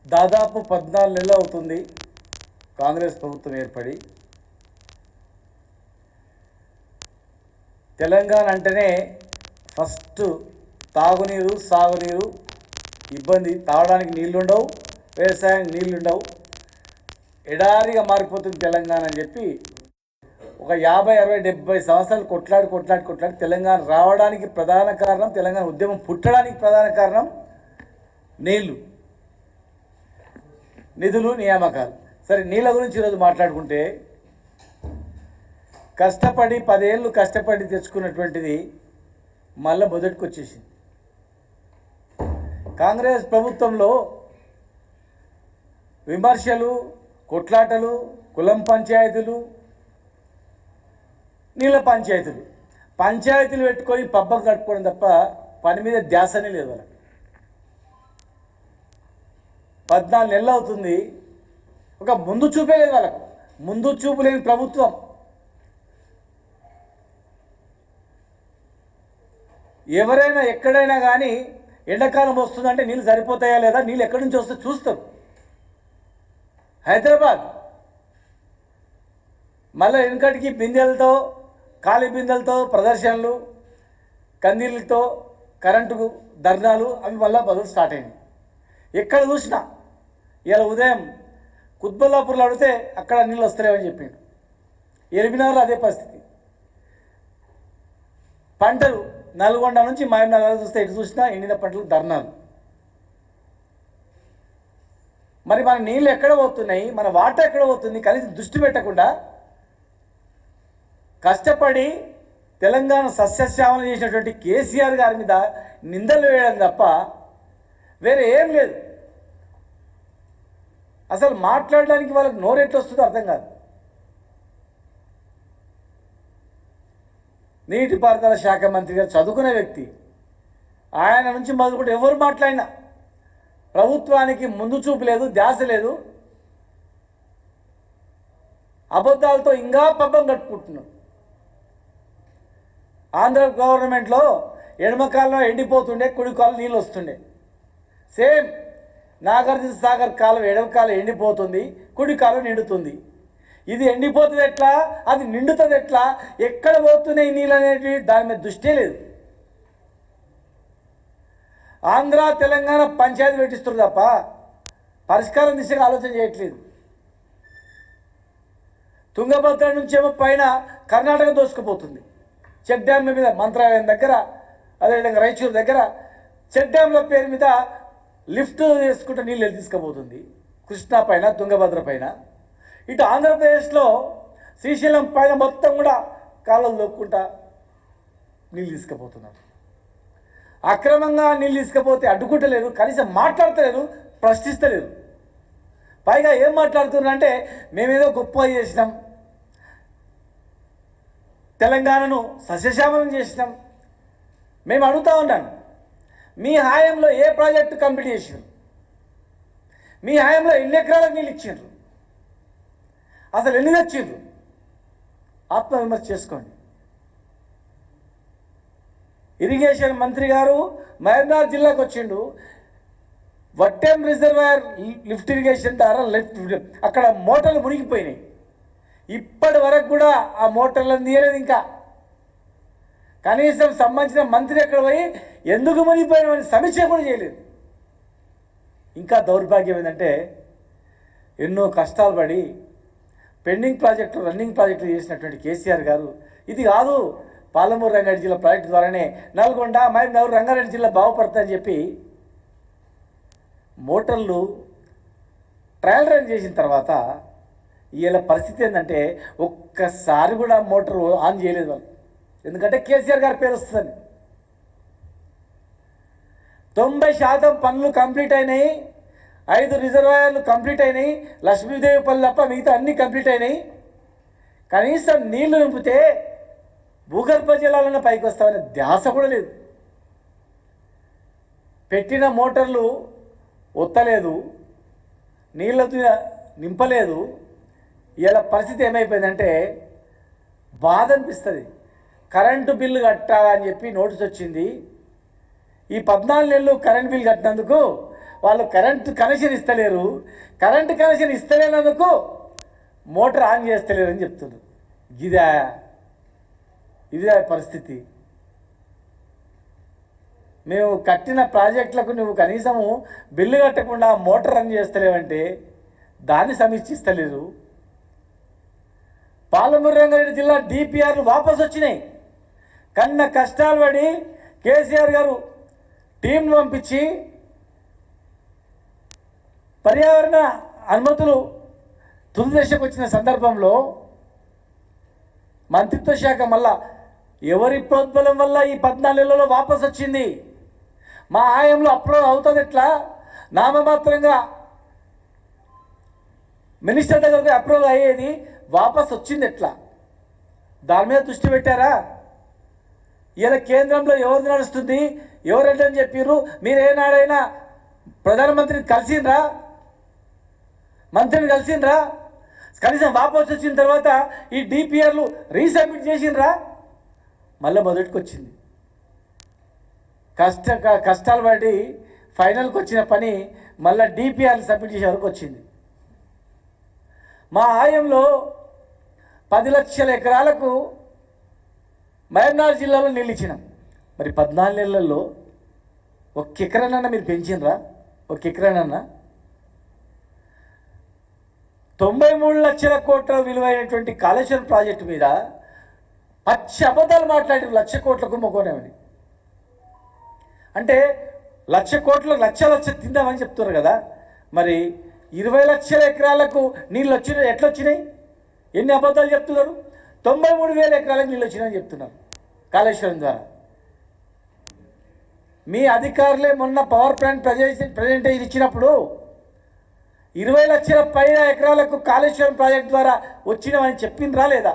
దాదాపు 14 నెలలు అవుతుంది కాంగ్రెస్ ప్రభుత్వం ఏర్పడి. తెలంగాణ అంటేనే ఫస్ట్ తాగునీరు, సాగునీరు ఇబ్బంది. తాగడానికి నీళ్లుండవు, వ్యవసాయానికి నీళ్లుండవు, ఎడారిగా మారిపోతుంది తెలంగాణ అని చెప్పి ఒక 50, 60, 70 సంవత్సరాలు కొట్లాడి తెలంగాణ రావడానికి ప్రధాన కారణం, తెలంగాణ ఉద్యమం పుట్టడానికి ప్రధాన కారణం నీళ్లు, నిధులు, నియామకాలు. సరే, నీళ్ళ గురించి ఈరోజు మాట్లాడుకుంటే కష్టపడి 10 ఏళ్ళు కష్టపడి తెచ్చుకున్నటువంటిది మళ్ళీ మొదటికి వచ్చేసింది. కాంగ్రెస్ ప్రభుత్వంలో విమర్శలు, కొట్లాటలు, కులం పంచాయతీలు, నీళ్ళ పంచాయతీలు పెట్టుకొని పబ్బం కట్టుకోవడం తప్ప పని మీద ధ్యాసనే లేదు వాళ్ళకి. 14 నెలలు అవుతుంది, ఒక ముందు చూపే లేదు వాళ్ళకు. ముందు చూపు లేని ప్రభుత్వం. ఎవరైనా ఎక్కడైనా కానీ ఎండాకాలం వస్తుందంటే నీళ్ళు సరిపోతాయా లేదా, నీళ్ళు ఎక్కడి నుంచి వస్తే చూస్తారు. హైదరాబాద్ మళ్ళీ వెనుకటికి బిందెలతో, ఖాళీ బిందెలతో ప్రదర్శనలు, కందీళ్ళతో, కరెంటుకు ధర్నాలు, అవి మళ్ళీ బదులు స్టార్ట్ అయింది. ఎక్కడ చూసినా ఇలా ఉదయం కుత్బుల్లాపూర్లో అడిగితే అక్కడ నీళ్ళు వస్తలేవని చెప్పిండు. ఎల్బీనగర్లో అదే పరిస్థితి. పంటలు నల్గొండ నుంచి మహబూబ్నగర్ చూస్తే ఎటు చూసినా ఎండిన పంటలు, ధర్నాలు. మరి మన నీళ్ళు ఎక్కడ పోతున్నాయి, మన వాటర్ ఎక్కడ పోతుంది, కనీసం దృష్టి పెట్టకుండా కష్టపడి తెలంగాణ సస్యశ్యామలం చేసినటువంటి కేసీఆర్ గారి మీద నిందలు వేయడం తప్ప వేరే ఏం లేదు. అసలు మాట్లాడడానికి వాళ్ళకి నోరెట్లు వస్తుందో అర్థం కాదు. నీటిపారుదల శాఖ మంత్రి గారు చదువుకునే వ్యక్తి. ఆయన నుంచి మొదలుకుంటే ఎవరు మాట్లాడినా ప్రభుత్వానికి ముందు చూపు లేదు, ధ్యాస లేదు. అబద్ధాలతో ఇంకా పబ్బం కట్టుకుంటున్నాం. ఆంధ్ర గవర్నమెంట్లో ఎడమకాలంలో ఎండిపోతుండే, కుడికాలం నీళ్ళు వస్తుండే. సేమ్ నాగార్జున సాగర్ కాలం ఎడమకాలం ఎండిపోతుంది, కుడికాలం నిండుతుంది. ఇది ఎండిపోతుంది ఎట్లా, అది నిండుతుంది ఎట్లా, ఎక్కడ పోతున్నాయి నీళ్ళు అనేవి దాని మీద దృష్టే లేదు. ఆంధ్ర తెలంగాణ పంచాయతీ పెట్టిస్తున్నారు తప్ప పరిష్కారం దిశగా ఆలోచన చేయట్లేదు. తుంగభద్ర నుంచేమో పైన కర్ణాటక దోసుకుపోతుంది. చెక్ డ్యామ్ల మీద మంత్రాలయం దగ్గర, అదేవిధంగా రాయచూరు దగ్గర చెక్ డ్యామ్ల పేరు మీద లిఫ్ట్ చేసుకుంటూ నీళ్ళు తీసుకుపోతుంది. కృష్ణా పైన, తుంగభద్ర పైన. ఇటు ఆంధ్రప్రదేశ్లో శ్రీశైలం పైన మొత్తం కూడా కాలువలు దొక్కుంటా నీళ్ళు తీసుకుపోతున్నారు. అక్రమంగా నీళ్ళు తీసుకుపోతే అడ్డుకుంటలేరు, కనీసం మాట్లాడతలేరు, ప్రశ్నిస్తలేరు. పైగా ఏం మాట్లాడుతున్నారంటే మేమేదో గొప్ప చేసినాం, తెలంగాణను సస్యశ్యామలం చేసినాం. మేము అడుగుతూ ఉన్నాను, మీ హాయంలో ఏ ప్రాజెక్టు కంప్లీట్ చేసారు? మీ హాయంలో ఎన్ని ఎకరాలకు నీళ్ళు ఇచ్చిండ్రు? అసలు ఎన్ని తెచ్చిండ్రు? ఆత్మవిమర్శ చేసుకోండి. ఇరిగేషన్ మంత్రి గారు మహబూబ్నగర్ జిల్లాకు వచ్చిండు. వట్టెం రిజర్వాయర్ లిఫ్ట్ ఇరిగేషన్ ద్వారా అక్కడ మోటార్లు మునిగిపోయినాయి. ఇప్పటి వరకు కూడా ఆ మోటార్లను తీయలేదు. ఇంకా కనీసం సంబంధించిన మంత్రి ఎక్కడ పోయి ఎందుకు మునిగిపోయినామని సమీక్ష కూడా చేయలేదు. ఇంకా దౌర్భాగ్యం ఏంటంటే ఎన్నో కష్టాలు పడి పెండింగ్ ప్రాజెక్టులు, రన్నింగ్ ప్రాజెక్టులు చేసినటువంటి కేసీఆర్ గారు ఇది కాదు, పాలమూరు రంగారెడ్డి జిల్లా ప్రాజెక్టు ద్వారానే నల్గొండ, మహబూబ్నగర్, రంగారెడ్డి జిల్లా బాగుపడతాయని చెప్పి మోటార్లు ట్రయల్ రన్ చేసిన తర్వాత వీళ్ళ పరిస్థితి ఏంటంటే ఒక్కసారి కూడా మోటార్ ఆన్ చేయలేదు వాళ్ళు. ఎందుకంటే కేసీఆర్ గారి పేరు వస్తుందని. 90% పనులు కంప్లీట్ అయినాయి. 5 రిజర్వాయర్లు కంప్లీట్ అయినాయి. లక్ష్మీదేవిపల్లి తప్ప మిగతా అన్నీ కంప్లీట్ అయినాయి. కనీసం నీళ్లు నింపితే భూగర్భ జలాలన్న పైకి వస్తామనే ధ్యాస కూడా లేదు. పెట్టిన మోటార్లు ఒత్తలేదు, నీళ్ళతో నింపలేదు. ఇలా పరిస్థితి ఏమైపోయిందంటే బాధ అనిపిస్తుంది. కరెంటు బిల్లు కట్టాలని చెప్పి నోటీస్ వచ్చింది. ఈ 14 నెలలు కరెంట్ బిల్ కట్టినందుకు వాళ్ళు కరెంటు కనెక్షన్ ఇస్తలేరు. కరెంటు కనెక్షన్ ఇస్తలేనందుకు మోటార్ ఆన్ చేస్తలేరని చెప్తున్నారు. ఇదే పరిస్థితి. మేము కట్టిన ప్రాజెక్టులకు నువ్వు కనీసము బిల్లు కట్టకుండా మోటార్ రన్ చేస్తలేవంటే దాన్ని సమీక్షిస్తలేరు. పాలమూరు రంగారెడ్డి జిల్లా డిపిఆర్లు వాపసు వచ్చినాయి. కన్న కష్టాలు పడి కేసీఆర్ గారు టీంను పంపించి పర్యావరణ అనుమతులు తుది దశకు వచ్చిన సందర్భంలో మంత్రిత్వ శాఖ మళ్ళా ఎవరి ప్రోద్బలం వల్ల ఈ 14 నెలల్లో వాపసు వచ్చింది. మా ఆయంలో అప్రూవ్ అవుతుంది ఎట్లా? నామమాత్రంగా మినిస్టర్ దగ్గరకు అప్రూవల్ అయ్యేది వాపసు వచ్చింది ఎట్లా? దాని మీద దృష్టి పెట్టారా? ఇలా కేంద్రంలో ఎవరు నడుస్తుంది, ఎవరంటని చెప్పారు? మీరు ఏనాడైనా ప్రధానమంత్రిని కలిసిండ్రా? మంత్రిని కలిసిండ్రా? కనీసం వాపసు వచ్చిన తర్వాత ఈ డిపిఆర్లు రీసబ్మిట్ చేసిండ్రా? మళ్ళీ మొదటికి వచ్చింది. కష్టాలు పడి ఫైనల్కి వచ్చిన పని మళ్ళీ డిపిఆర్లు సబ్మిట్ చేసే వరకు వచ్చింది. మా ఆయంలో 10 లక్షల ఎకరాలకు మహబూబ్నగర్ జిల్లాలో నీళ్ళు ఇచ్చినాం. మరి 14 నెలల్లో 1 ఎకరానన్నా మీరు పెంచినరా? 1 ఎకరానన్నా? 93 లక్షల కోట్ల విలువైనటువంటి కాళేశ్వరం ప్రాజెక్టు మీద పచ్చి అబద్ధాలు మాట్లాడి 1,00,000 కోట్ల కుంభకోణమని. అంటే 1,00,000 కోట్లు లక్ష తిందామని చెప్తున్నారు కదా. మరి 20 లక్షల ఎకరాలకు నీళ్ళు వచ్చినాయి. ఎట్లా వచ్చినాయి? ఎన్ని అబద్ధాలు చెప్తున్నారు? 93,000 ఎకరాలకు నీళ్ళు వచ్చినాయని చెప్తున్నారు కాళేశ్వరం ద్వారా. మీ అధికారులే మొన్న పవర్ ప్లాంట్ ప్రజెంటేషన్ ఇచ్చినప్పుడు 20 లక్షల పైన ఎకరాలకు కాళేశ్వరం ప్రాజెక్ట్ ద్వారా వచ్చినామని చెప్పిండ్రా లేదా?